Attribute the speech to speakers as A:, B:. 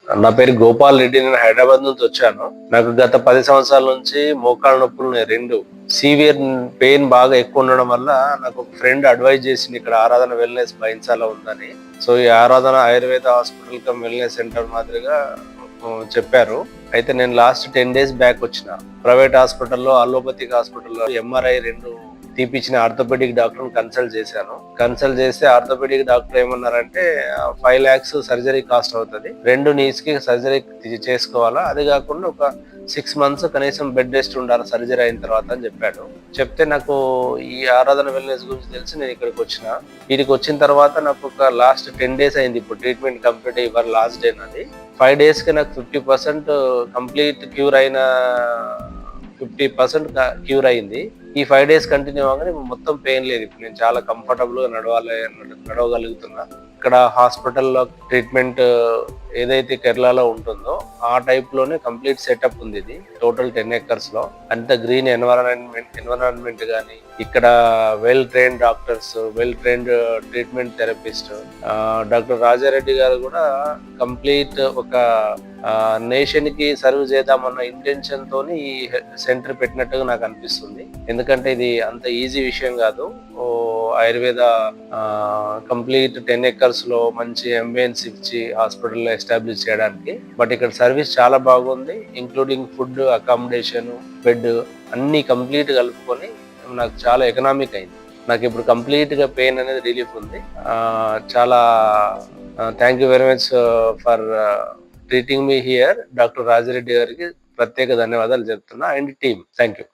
A: నా పేరు గోపాల్ రెడ్డి. నేను హైదరాబాద్ నుంచి వచ్చాను. నాకు గత 10 సంవత్సరాల నుంచి మోకాళ్ళ నొప్పులు ఉన్నాయి 2. సీవియర్ పెయిన్ బాగా ఎక్కువ ఉండడం వల్ల నాకు ఒక ఫ్రెండ్ అడ్వైజ్ చేసింది ఇక్కడ ఆరాధన వెల్‌నెస్ బైన్సాలో ఉందని. సో, ఈ ఆరాధన Ayurveda hospital come wellness centre మాదిరిగా చెప్పారు. అయితే నేను లాస్ట్ 10 డేస్ బ్యాక్ వచ్చిన. ప్రైవేట్ హాస్పిటల్‌లో, అలోపతిక్ హాస్పిటల్‌లో ఎంఆర్ఐ 2 తీపిచ్చిన ఆర్థోపెడిక్ డాక్టర్‌ని కన్సల్ట్ చేశాను. కన్సల్ట్ చేస్తే ఆర్థోపెడిక్ డాక్టర్ ఏమన్నారంటే 5 లాక్స్ సర్జరీ కాస్ట్ అవుతది. 2 నీస్‌కి సర్జరీ చేసుకోవాలా. అది కాకుండా ఒక 6 మంత్స్ కనీసం బెడ్ రెస్ట్ ఉండాలి సర్జరీ అయిన తర్వాత అని చెప్పాడు. చెప్తే నాకు ఈ ఆరాధన వెల్‌నెస్ గురించి తెలిసి నేను ఇక్కడికొచ్చిన. ఈడికొచ్చిన తర్వాత నాకు ఒక లాస్ట్ 10 డేస్ అయింది. ఇప్పుడు ట్రీట్మెంట్ కంప్లీట్ అయ్యి ఇవాళ లాస్ట్ డే నాది. 5 డేస్‌కి నాకు 50% కంప్లీట్ క్యూర్ అయిన 50% క్యూర్ అయింది. ఈ 5 డేస్ కంటిన్యూ అవ్వగానే మొత్తం పెయిన్ లేదు. ఇప్పుడు నేను చాలా కంఫర్టబుల్‌గా నడవగలుగుతున్నా. ఇక్కడ హాస్పిటల్‌లో ట్రీట్మెంట్ ఏదైతే కేరళలో ఉంటుందో ఆ టైప్‌లోనే కంప్లీట్ సెటప్ ఉంది ఇది. టోటల్ 10 ఎకర్స్‌లో. అంత గ్రీన్ ఎన్విరాన్మెంట్ గాని, ఇక్కడ well trained doctors, well trained treatment therapist, doctor Rajareddy గారు కూడా కంప్లీట్ ఒక నేషన్ కి సర్వ్ చేద్దామన్న ఇంటెన్షన్ తోని ఈ సెంటర్ పెట్టినట్టుగా నాకు అనిపిస్తుంది. ఎందుకంటే ఇది అంత ఈజీ విషయం కాదు. ఆయుర్వేద కంప్లీట్ 10 ఎకర్స్ లో మంచి అంబియన్స్ ఇచ్చి హాస్పిటల్ ఎస్టాబ్లిష్ చేయడానికి. బట్ ఇక్కడ సర్వీస్ చాలా బాగుంది. ఇంక్లూడింగ్ ఫుడ్, అకామిడేషన్, బెడ్ అన్ని కంప్లీట్ కలుపుకొని నాకు చాలా ఎకనామిక్ అయింది. నాకు ఇప్పుడు కంప్లీట్ గా పెయిన్ అనేది రిలీఫ్ ఉంది. చాలా thank you very much for treating me here. Doctor Rajireddy గారికి ప్రత్యేక ధన్యవాదాలు చెప్తున్నా అండ్ టీమ్. Thank you.